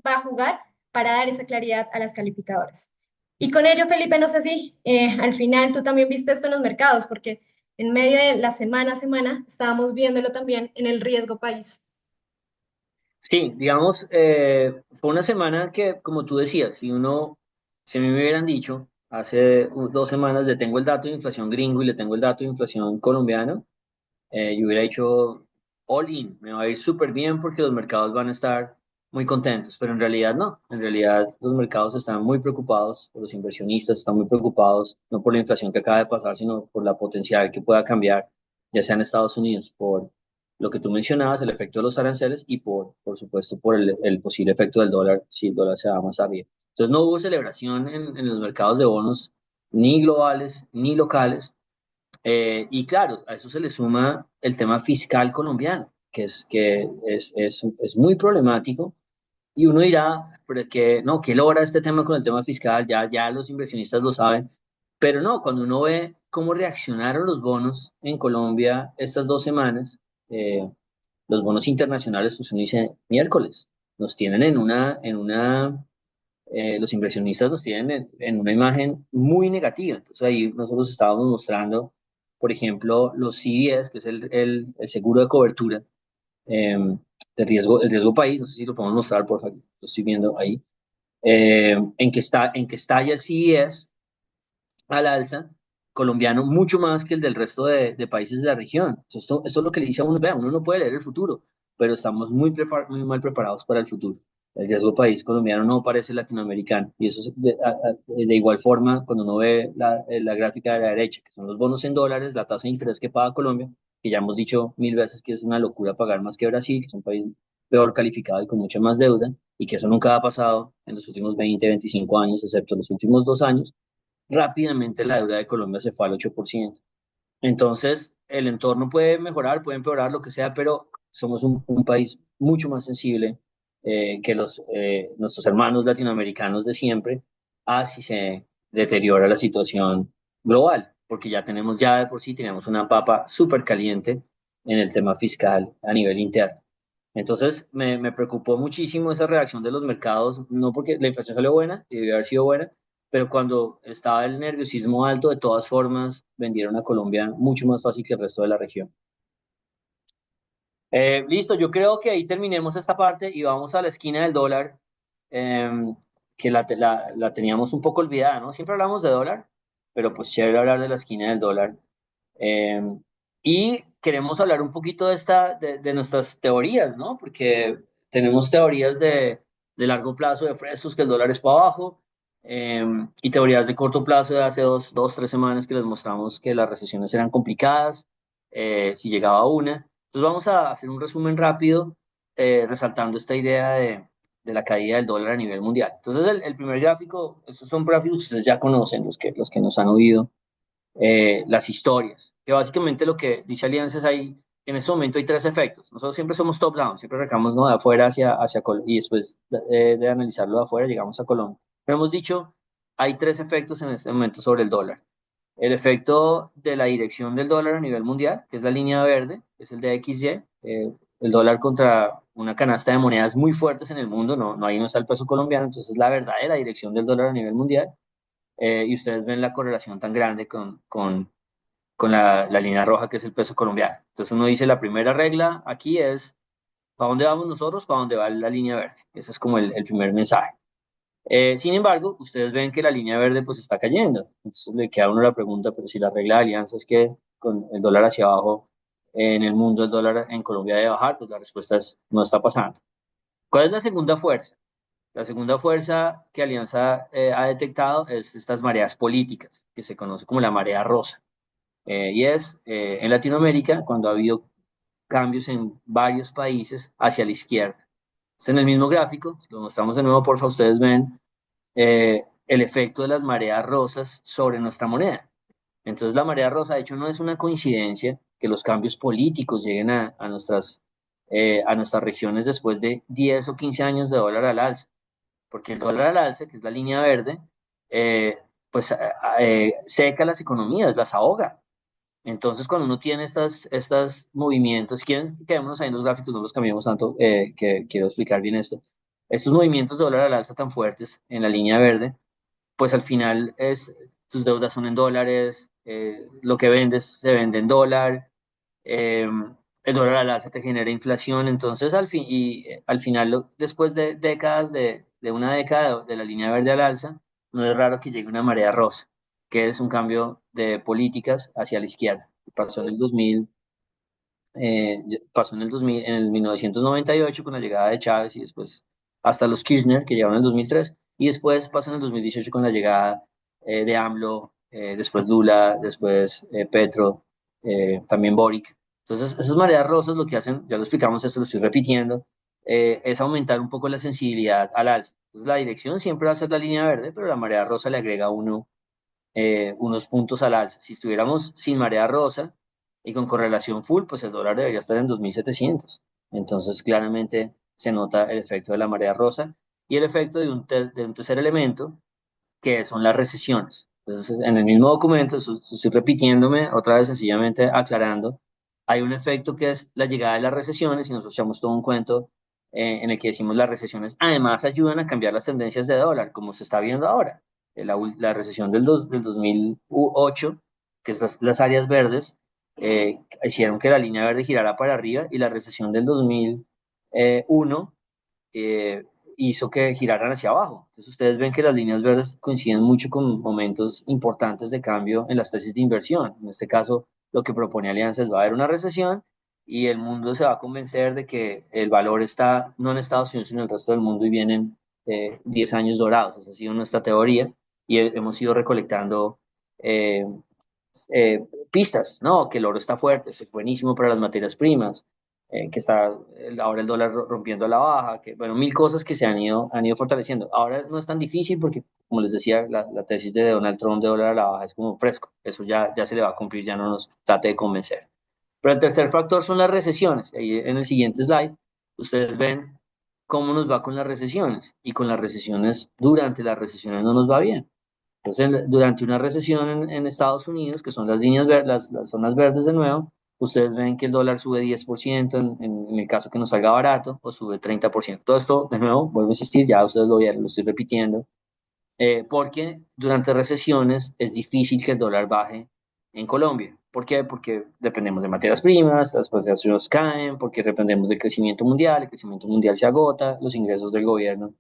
va a jugar para dar esa claridad a las calificadoras. Y con ello, Felipe, no sé si al final tú también viste esto en los mercados, porque en medio de la semana a semana estábamos viéndolo también en el riesgo país. Sí, digamos, fue una semana que, como tú decías, si a mí me hubieran dicho hace 2 semanas le tengo el dato de inflación gringo y le tengo el dato de inflación colombiano, yo hubiera dicho all in, me va a ir súper bien porque los mercados van a estar muy contentos, pero en realidad no, en realidad los mercados están muy preocupados, los inversionistas están muy preocupados, no por la inflación que acaba de pasar, sino por la potencial que pueda cambiar, ya sea en Estados Unidos, por lo que tú mencionabas, el efecto de los aranceles y por supuesto, por el posible efecto del dólar, si el dólar se va más arriba. Entonces no hubo celebración en los mercados de bonos, ni globales, ni locales, Y claro, a eso se le suma el tema fiscal colombiano, que es muy problemático. Y uno dirá, pero que no, ¿qué logra este tema con el tema fiscal? Ya los inversionistas lo saben. Pero no, cuando uno ve cómo reaccionaron los bonos en Colombia estas 2 semanas, eh, los bonos internacionales, pues uno dice, miércoles, nos tienen los inversionistas nos tienen en una imagen muy negativa. Entonces ahí nosotros estábamos mostrando, por ejemplo, los CDS, que es el seguro de cobertura eh, el riesgo país, no sé si lo podemos mostrar, por favor, lo estoy viendo ahí, en que está ya el CDS al alza colombiano mucho más que el del resto de países de la región. Esto es lo que le dice a uno, vea, uno no puede leer el futuro, pero estamos muy mal preparados para el futuro. El riesgo país colombiano no parece latinoamericano. Y eso es de igual forma, cuando uno ve la gráfica de la derecha, que son los bonos en dólares, la tasa de interés que paga Colombia, que ya hemos dicho 1000 veces que es una locura pagar más que Brasil, que es un país peor calificado y con mucha más deuda, y que eso nunca ha pasado en los últimos 20, 25 años, excepto los últimos 2 años. Rápidamente la deuda de Colombia se fue al 8%. Entonces, el entorno puede mejorar, puede empeorar, lo que sea, pero somos un país mucho más sensible que nuestros hermanos latinoamericanos de siempre a si se deteriora la situación global, porque ya de por sí teníamos una papa súper caliente en el tema fiscal a nivel interno. Entonces, me preocupó muchísimo esa reacción de los mercados, no porque la inflación salió buena y debió haber sido buena, pero cuando estaba el nerviosismo alto, de todas formas, vendieron a Colombia mucho más fácil que el resto de la región. Listo, yo creo que ahí terminemos esta parte y vamos a la esquina del dólar, eh, que la teníamos un poco olvidada, ¿no? Siempre hablamos de dólar, pero pues chévere hablar de la esquina del dólar. Eh, y queremos hablar un poquito de nuestras teorías, ¿no? Porque tenemos teorías de largo plazo de Frestos, que el dólar es para abajo, y teorías de corto plazo de hace 3 semanas que les mostramos que las recesiones eran complicadas, si llegaba una. Entonces vamos a hacer un resumen rápido, resaltando esta idea de la caída del dólar a nivel mundial. Entonces el primer gráfico, estos son gráficos que ustedes ya conocen, los que nos han oído las historias, que básicamente lo que dice Alianza es ahí, en este momento hay 3 efectos. Nosotros siempre somos top-down, siempre arrancamos, ¿no?, de afuera hacia Colombia y después de analizarlo de afuera llegamos a Colombia. Pero hemos dicho, hay 3 efectos en este momento sobre el dólar. El efecto de la dirección del dólar a nivel mundial, que es la línea verde, que es el de XY, el dólar contra una canasta de monedas muy fuertes en el mundo, no, ahí no está el peso colombiano, entonces es la verdadera dirección del dólar a nivel mundial. Y ustedes ven la correlación tan grande con la línea roja que es el peso colombiano. Entonces uno dice, la primera regla aquí es, ¿para dónde vamos nosotros? ¿Para dónde va la línea verde? Ese es como el primer mensaje. Sin embargo, ustedes ven que la línea verde pues está cayendo. Entonces le queda a uno la pregunta, pero si la regla de alianza es que con el dólar hacia abajo, en el mundo el dólar en Colombia debe bajar, pues la respuesta es, no está pasando. ¿Cuál es la segunda fuerza? La segunda fuerza que Alianza ha detectado es estas mareas políticas, que se conoce como la marea rosa. Y es en Latinoamérica cuando ha habido cambios en varios países hacia la izquierda. Entonces, en el mismo gráfico, si lo mostramos de nuevo, porfa, ustedes ven el efecto de las mareas rosas sobre nuestra moneda. Entonces, la marea rosa, de hecho, no es una coincidencia que los cambios políticos lleguen a nuestras regiones después de 10 o 15 años de dólar al alza, porque el dólar al alza, que es la línea verde, eh, pues seca las economías, las ahoga. Entonces, cuando uno tiene estas movimientos, quieren que quedémonos ahí en los gráficos, no los cambiemos tanto, que quiero explicar bien esto. Estos movimientos de dólar al alza tan fuertes en la línea verde, pues al final tus deudas son en dólares, lo que vendes se vende en dólar, eh, el dólar al alza te genera inflación, entonces al final, después de décadas, de una década de la línea verde al alza, no es raro que llegue una marea rosa, que es un cambio de políticas hacia la izquierda. Pasó en el 2000, pasó en el 2000, en el 1998 con la llegada de Chávez y después hasta los Kirchner, que llegaron en el 2003, y después pasó en el 2018 con la llegada de AMLO, después Lula, después Petro, también Boric. Entonces, esas mareas rosas lo que hacen, ya lo explicamos esto, lo estoy repitiendo, es aumentar un poco la sensibilidad al alza. Entonces, la dirección siempre va a ser la línea verde, pero la marea rosa le agrega a uno unos puntos al alza. Si estuviéramos sin marea rosa y con correlación full, pues el dólar debería estar en 2.700. Entonces, claramente se nota el efecto de la marea rosa y el efecto de un tercer elemento, que son las recesiones. Entonces, en el mismo documento, estoy repitiéndome, otra vez sencillamente aclarando, hay un efecto que es la llegada de las recesiones y nosotros echamos todo un cuento en el que decimos las recesiones además ayudan a cambiar las tendencias de dólar, como se está viendo ahora. La recesión del 2008, que es las áreas verdes, hicieron que la línea verde girara para arriba y la recesión del 2001 eh, hizo que giraran hacia abajo. Entonces ustedes ven que las líneas verdes coinciden mucho con momentos importantes de cambio en las tesis de inversión. En este caso, lo que propone Alianza es va a haber una recesión y el mundo se va a convencer de que el valor está no en Estados Unidos, sino en el resto del mundo y vienen 10 años dorados. Esa ha sido nuestra teoría y hemos ido recolectando eh, pistas, ¿no? Que el oro está fuerte, es buenísimo para las materias primas, que está ahora el dólar rompiendo a la baja, que bueno, mil cosas que han ido fortaleciendo. Ahora no es tan difícil porque, como les decía, la tesis de Donald Trump de dólar a la baja es como fresco, eso ya se le va a cumplir, ya no nos trate de convencer. Pero el tercer factor son las recesiones. Ahí en el siguiente slide, ustedes ven cómo nos va con las recesiones y con las recesiones, durante las recesiones no nos va bien. Entonces, durante una recesión en Estados Unidos, que son las líneas verdes, las zonas verdes de nuevo, ustedes ven que el dólar sube 10% en el caso que nos salga barato, o sube 30%. Todo esto, de nuevo, vuelvo a insistir, ya ustedes lo vieron, lo estoy repitiendo, porque durante recesiones es difícil que el dólar baje en Colombia. ¿Por qué? Porque dependemos de materias primas, las exportaciones caen, porque dependemos del crecimiento mundial, el crecimiento mundial se agota, los ingresos del gobierno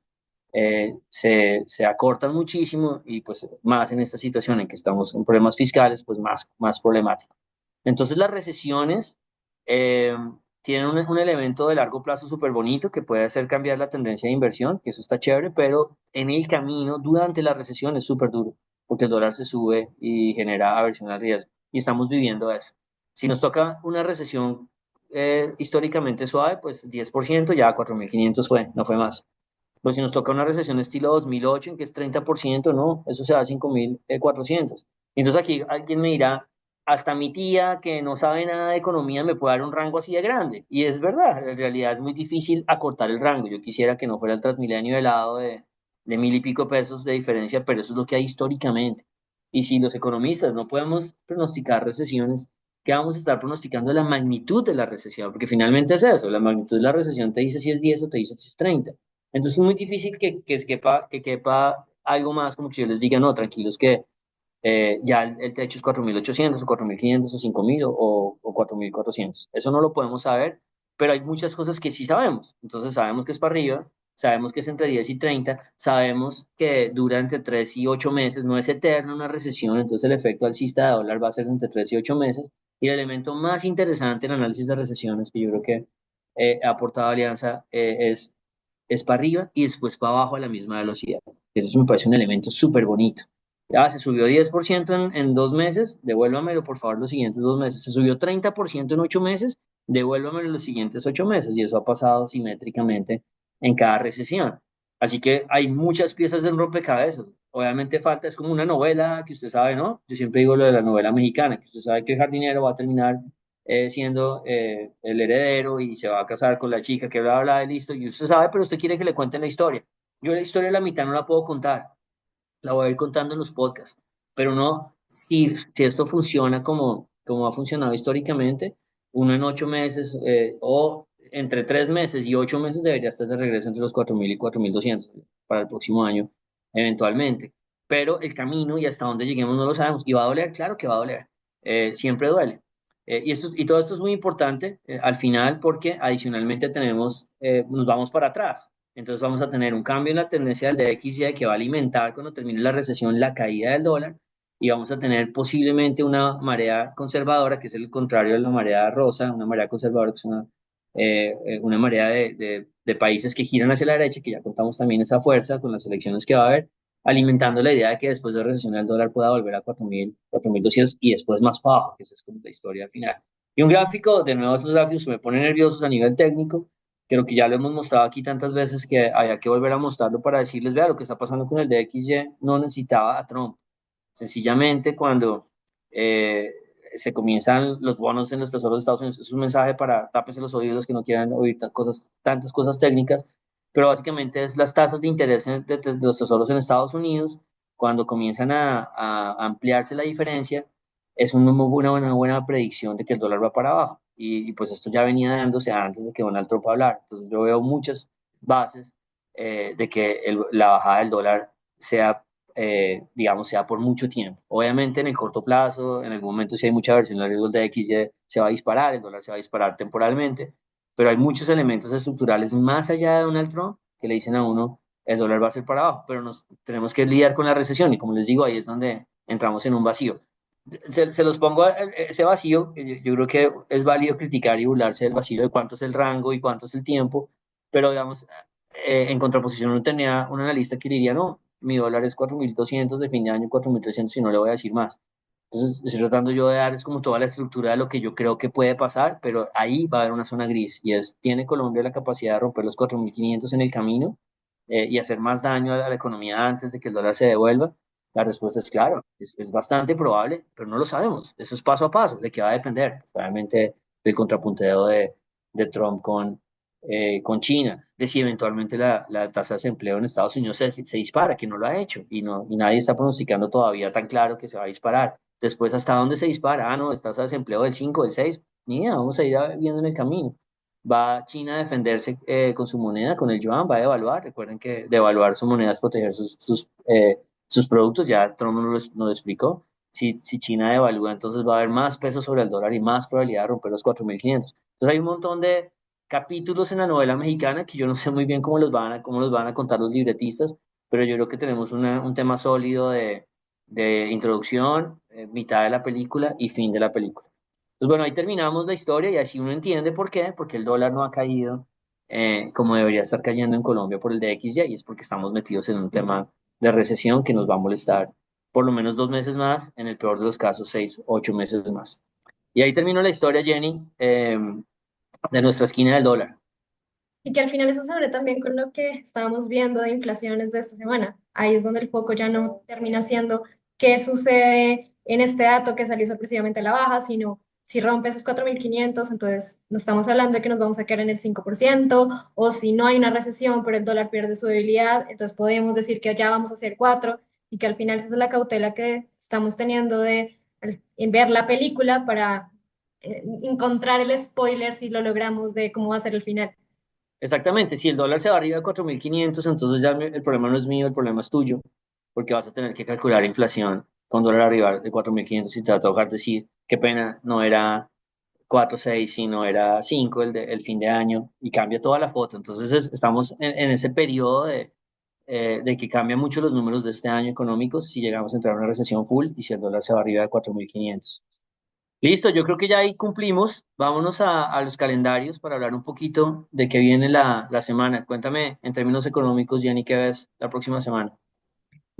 se acortan muchísimo y pues más en esta situación en que estamos en problemas fiscales, pues más problemático. Entonces las recesiones eh, tienen un elemento de largo plazo súper bonito que puede hacer cambiar la tendencia de inversión, que eso está chévere, pero en el camino, durante la recesión es súper duro, porque el dólar se sube y genera aversión al riesgo. Y estamos viviendo eso. Si nos toca una recesión históricamente suave, pues 10% ya 4.500 fue, no fue más. Pues si nos toca una recesión estilo 2008, en que es 30%, no, eso se da a 5.400. Entonces aquí alguien me dirá, hasta mi tía que no sabe nada de economía me puede dar un rango así de grande. Y es verdad, en realidad es muy difícil acortar el rango. Yo quisiera que no fuera el Transmilenio helado de mil y pico pesos de diferencia, pero eso es lo que hay históricamente. Y si los economistas no podemos pronosticar recesiones, ¿qué vamos a estar pronosticando? La magnitud de la recesión, porque finalmente es eso, la magnitud de la recesión te dice si es 10 o te dice si es 30. Entonces es muy difícil que quepa algo más, como que yo les diga, no, tranquilos, que ya el techo es 4.800 o 4.500 o 5.000 o 4.400. Eso no lo podemos saber, pero hay muchas cosas que sí sabemos. Entonces sabemos que es para arriba, sabemos que es entre 10 y 30, sabemos que dura entre 3 y 8 meses, no es eterna una recesión, entonces el efecto alcista de dólar va a ser entre 3 y 8 meses. Y el elemento más interesante en el análisis de recesiones que yo creo que ha aportado Alianza es para arriba y después para abajo a la misma velocidad. Eso me parece un elemento súper bonito. Ah, se subió 10% en 2 meses, devuélvamelo por favor los siguientes 2 meses. Se subió 30% en 8 meses, devuélvamelo los siguientes 8 meses. Y eso ha pasado simétricamente en cada recesión. Así que hay muchas piezas de un rompecabezas. Obviamente falta, es como una novela que usted sabe, ¿no? Yo siempre digo lo de la novela mexicana, que usted sabe que el jardinero va a terminar siendo el heredero y se va a casar con la chica que bla, bla, bla, y listo. Y usted sabe, pero usted quiere que le cuenten la historia. Yo la historia de la mitad no la puedo contar, la voy a ir contando en los podcasts, pero no, si esto funciona como ha funcionado históricamente, uno en 8 meses o entre 3 meses y 8 meses debería estar de regreso entre los 4.000 y 4.200 para el próximo año, eventualmente. Pero el camino y hasta dónde lleguemos no lo sabemos. ¿Y va a doler? Claro que va a doler. Siempre duele. Y todo esto es muy importante al final porque adicionalmente nos vamos para atrás. Entonces vamos a tener un cambio en la tendencia del DXY que va a alimentar cuando termine la recesión la caída del dólar y vamos a tener posiblemente una marea conservadora, que es el contrario de la marea rosa, una marea conservadora que es una marea de países que giran hacia la derecha, que ya contamos también esa fuerza con las elecciones que va a haber, alimentando la idea de que después de recesión el dólar pueda volver a 4.000, 4.200 y después más para abajo, que esa es como la historia final. Y un gráfico, de nuevo esos gráficos me ponen nerviosos a nivel técnico. Creo que ya lo hemos mostrado aquí tantas veces que había que volver a mostrarlo para decirles, vea, lo que está pasando con el DXY no necesitaba a Trump. Sencillamente, cuando eh, se comienzan los bonos en los tesoros de Estados Unidos, es un mensaje para tápense los oídos los que no quieran oír tantas cosas técnicas, pero básicamente es las tasas de interés de los tesoros en Estados Unidos, cuando comienzan a ampliarse la diferencia, es una buena predicción de que el dólar va para abajo. Pues esto ya venía dándose antes de que Donald Trump hablara. Entonces yo veo muchas bases de que la bajada del dólar sea digamos, sea por mucho tiempo. Obviamente en el corto plazo, en algún momento si hay mucha versión de riesgos de XY, se va a disparar, el dólar se va a disparar temporalmente, pero hay muchos elementos estructurales más allá de Donald Trump que le dicen a uno, el dólar va a ser para abajo, pero nos tenemos que lidiar con la recesión y como les digo, ahí es donde entramos en un vacío. Se los pongo ese vacío, yo creo que es válido criticar y burlarse del vacío de cuánto es el rango y cuánto es el tiempo, pero digamos, en contraposición uno tenía un analista que diría, no, mi dólar es 4.200 de fin de año, 4.300 y no le voy a decir más. Entonces, estoy tratando yo de darles como toda la estructura de lo que yo creo que puede pasar, pero ahí va a haber una zona gris y es, ¿tiene Colombia la capacidad de romper los 4.500 en el camino y hacer más daño a la economía antes de que el dólar se devuelva? La respuesta es claro, es bastante probable, pero no lo sabemos. Eso es paso a paso, de qué va a depender. Realmente del contrapunteo de Trump con China, de si eventualmente la tasa de desempleo en Estados Unidos se dispara, que no lo ha hecho, y nadie está pronosticando todavía tan claro que se va a disparar. Después, ¿hasta dónde se dispara? Ah, no, es tasa de desempleo del 5 del 6 ni idea, vamos a ir viendo en el camino. ¿Va China a defenderse con su moneda, con el yuan? ¿Va a devaluar? Recuerden que devaluar su moneda es proteger sus productos, ya Trump nos lo explicó. Si China devalúa, entonces va a haber más peso sobre el dólar y más probabilidad de romper los 4.500. Entonces hay un montón de capítulos en la novela mexicana que yo no sé muy bien cómo los van a contar los libretistas, pero yo creo que tenemos un tema sólido de introducción, mitad de la película y fin de la película. Pues bueno, ahí terminamos la historia y así uno entiende por qué, porque el dólar no ha caído como debería estar cayendo en Colombia por el DXY, y es porque estamos metidos en un tema de recesión que nos va a molestar por lo menos 2 meses más, en el peor de los casos, 6, 8 meses más. Y ahí terminó la historia, Jenny, de nuestra esquina del dólar. Y que al final eso se une también con lo que estábamos viendo de inflaciones de esta semana. Ahí es donde el foco ya no termina siendo qué sucede en este dato que salió sorpresivamente a la baja, sino si rompe esos 4.500 entonces no estamos hablando de que nos vamos a quedar en el 5% o si no hay una recesión, pero el dólar pierde su debilidad, entonces podemos decir que ya vamos hacia el 4 y que al final esa es la cautela que estamos teniendo en ver la película para encontrar el spoiler si lo logramos de cómo va a ser el final. Exactamente, si el dólar se va arriba de 4.500 entonces ya el problema no es mío, el problema es tuyo, porque vas a tener que calcular inflación con dólar arriba de 4.500 y te va a tocar decir, qué pena, no era 4,6 sino era 5 el fin de año, y cambia toda la foto. Entonces estamos en ese periodo de que cambian mucho los números de este año económicos si llegamos a entrar en una recesión full y si el dólar se va arriba de 4.500. Listo, yo creo que ya ahí cumplimos. Vámonos a los calendarios para hablar un poquito de qué viene la semana. Cuéntame en términos económicos, Jenny, qué ves la próxima semana.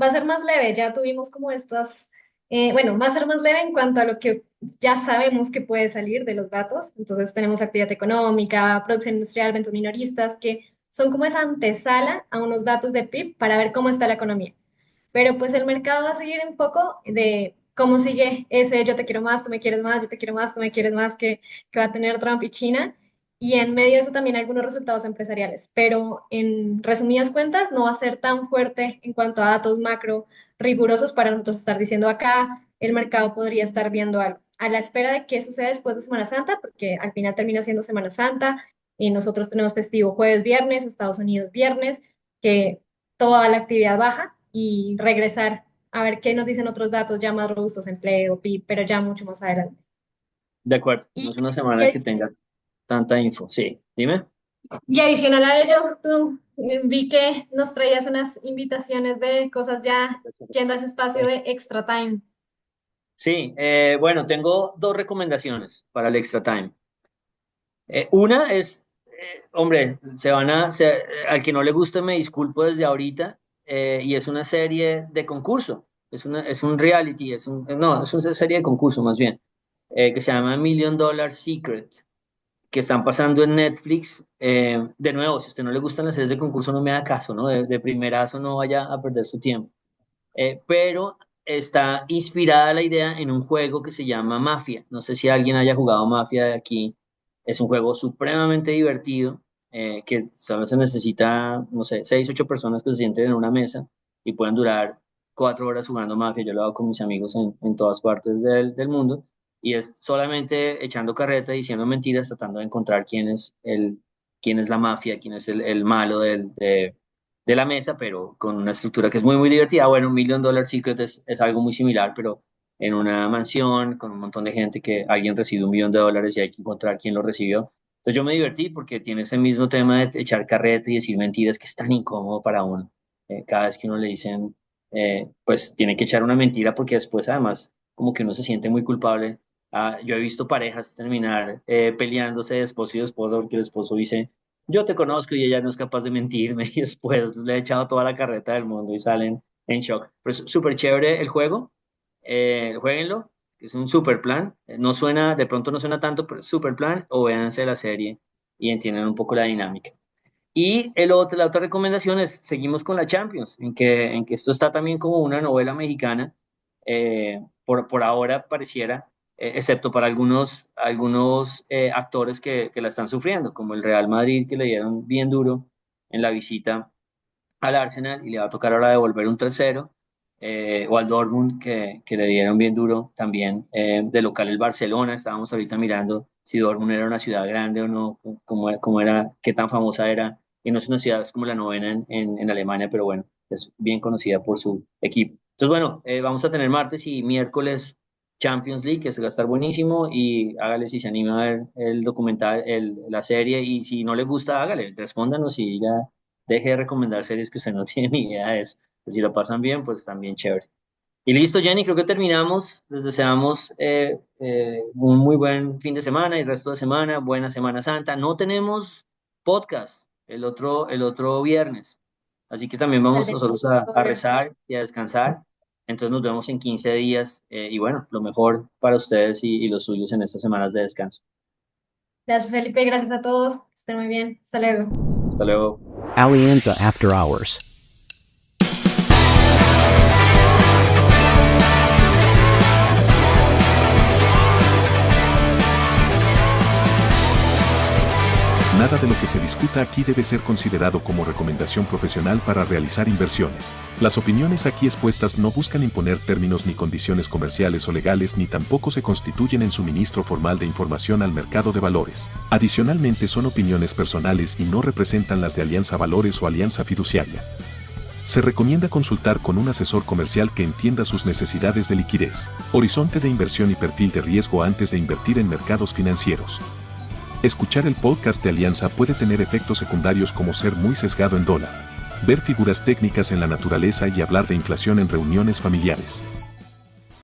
Va a ser más leve, ya tuvimos como estas, bueno, va a ser más leve en cuanto a lo que ya sabemos que puede salir de los datos. Entonces tenemos actividad económica, producción industrial, ventas minoristas, que son como esa antesala a unos datos de PIB para ver cómo está la economía. Pero pues el mercado va a seguir un poco de cómo sigue ese yo te quiero más, tú me quieres más, yo te quiero más, tú me quieres más que va a tener Trump y China. Y en medio de eso también algunos resultados empresariales. Pero en resumidas cuentas no va a ser tan fuerte en cuanto a datos macro rigurosos para nosotros estar diciendo acá, el mercado podría estar viendo algo. A la espera de qué sucede después de Semana Santa, porque al final termina siendo Semana Santa, y nosotros tenemos festivo jueves, viernes, Estados Unidos viernes, que toda la actividad baja y regresar a ver qué nos dicen otros datos ya más robustos, empleo, PIB, pero ya mucho más adelante. De acuerdo, no Y, es una y, semana que adi- tenga tanta info. Sí, dime. y adicional a ello, tú vi que nos traías unas invitaciones de cosas ya yendo a ese espacio de extra time. Sí, bueno, tengo dos recomendaciones para el Extra Time. Una es, hombre, al que no le guste me disculpo desde ahorita, y es una serie de concurso, es un reality, no, es una serie de concurso más bien, que se llama Million Dollar Secret, que están pasando en Netflix. De nuevo, si a usted no le gustan las series de concurso, no me haga caso, ¿no? De primerazo no vaya a perder su tiempo. Pero está inspirada la idea en un juego que se llama Mafia. No sé si alguien haya jugado Mafia de aquí. Es un juego supremamente divertido, que solo se necesita, no sé, 6, 8 personas que se sienten en una mesa y pueden durar 4 horas jugando Mafia. Yo lo hago con mis amigos en todas partes del mundo. Y es solamente echando carreta, diciendo mentiras, tratando de encontrar quién es la mafia, quién es el malo de la mesa, pero con una estructura que es muy, muy divertida. Bueno, un Million Dollar Secret es algo muy similar, pero en una mansión con un montón de gente que alguien recibe $1 millón y hay que encontrar quién lo recibió. Entonces yo me divertí porque tiene ese mismo tema de echar carreta y decir mentiras que es tan incómodo para uno. Cada vez que uno le dicen, pues tiene que echar una mentira porque después además como que uno se siente muy culpable. Yo he visto parejas terminar peleándose de esposo y de esposa porque el esposo dice, yo te conozco y ella no es capaz de mentirme y después le he echado toda la carreta del mundo y salen en shock. Pero es súper chévere el juego, jueguenlo, es un super plan. No suena, de pronto no suena tanto, pero es super plan, o véanse la serie y entiendan un poco la dinámica. Y la otra recomendación es, seguimos con la Champions, en que esto está también como una novela mexicana, por ahora pareciera, excepto para algunos actores que la están sufriendo, como el Real Madrid, que le dieron bien duro en la visita al Arsenal y le va a tocar ahora devolver un 3-0, o al Dortmund que le dieron bien duro también, de local el Barcelona. Estábamos ahorita mirando si Dortmund era una ciudad grande o no, cómo era, qué tan famosa era, y no es una ciudad, es como la novena en Alemania, pero bueno, es bien conocida por su equipo. Entonces bueno, vamos a tener martes y miércoles Champions League, que se va a estar buenísimo, y hágale si se anima a ver el documental, la serie, y si no le gusta, hágale, respóndanos y diga, deje de recomendar series que usted no tiene ni idea de eso. Pues si lo pasan bien, pues también chévere. Y listo, Jenny, creo que terminamos. Les deseamos un muy buen fin de semana y resto de semana, buena Semana Santa. No tenemos podcast el otro viernes, así que también Al vamos nosotros a 24. rezar y a descansar. Entonces nos vemos en 15 días, y bueno, lo mejor para ustedes y los suyos en estas semanas de descanso. Gracias, Felipe. Gracias a todos. Que estén muy bien. Hasta luego. Hasta luego. Alianza After Hours. Nada de lo que se discuta aquí debe ser considerado como recomendación profesional para realizar inversiones. Las opiniones aquí expuestas no buscan imponer términos ni condiciones comerciales o legales, ni tampoco se constituyen en suministro formal de información al mercado de valores. Adicionalmente, son opiniones personales y no representan las de Alianza Valores o Alianza Fiduciaria. Se recomienda consultar con un asesor comercial que entienda sus necesidades de liquidez, horizonte de inversión y perfil de riesgo antes de invertir en mercados financieros. Escuchar el podcast de Alianza puede tener efectos secundarios como ser muy sesgado en dólar, ver figuras técnicas en la naturaleza y hablar de inflación en reuniones familiares.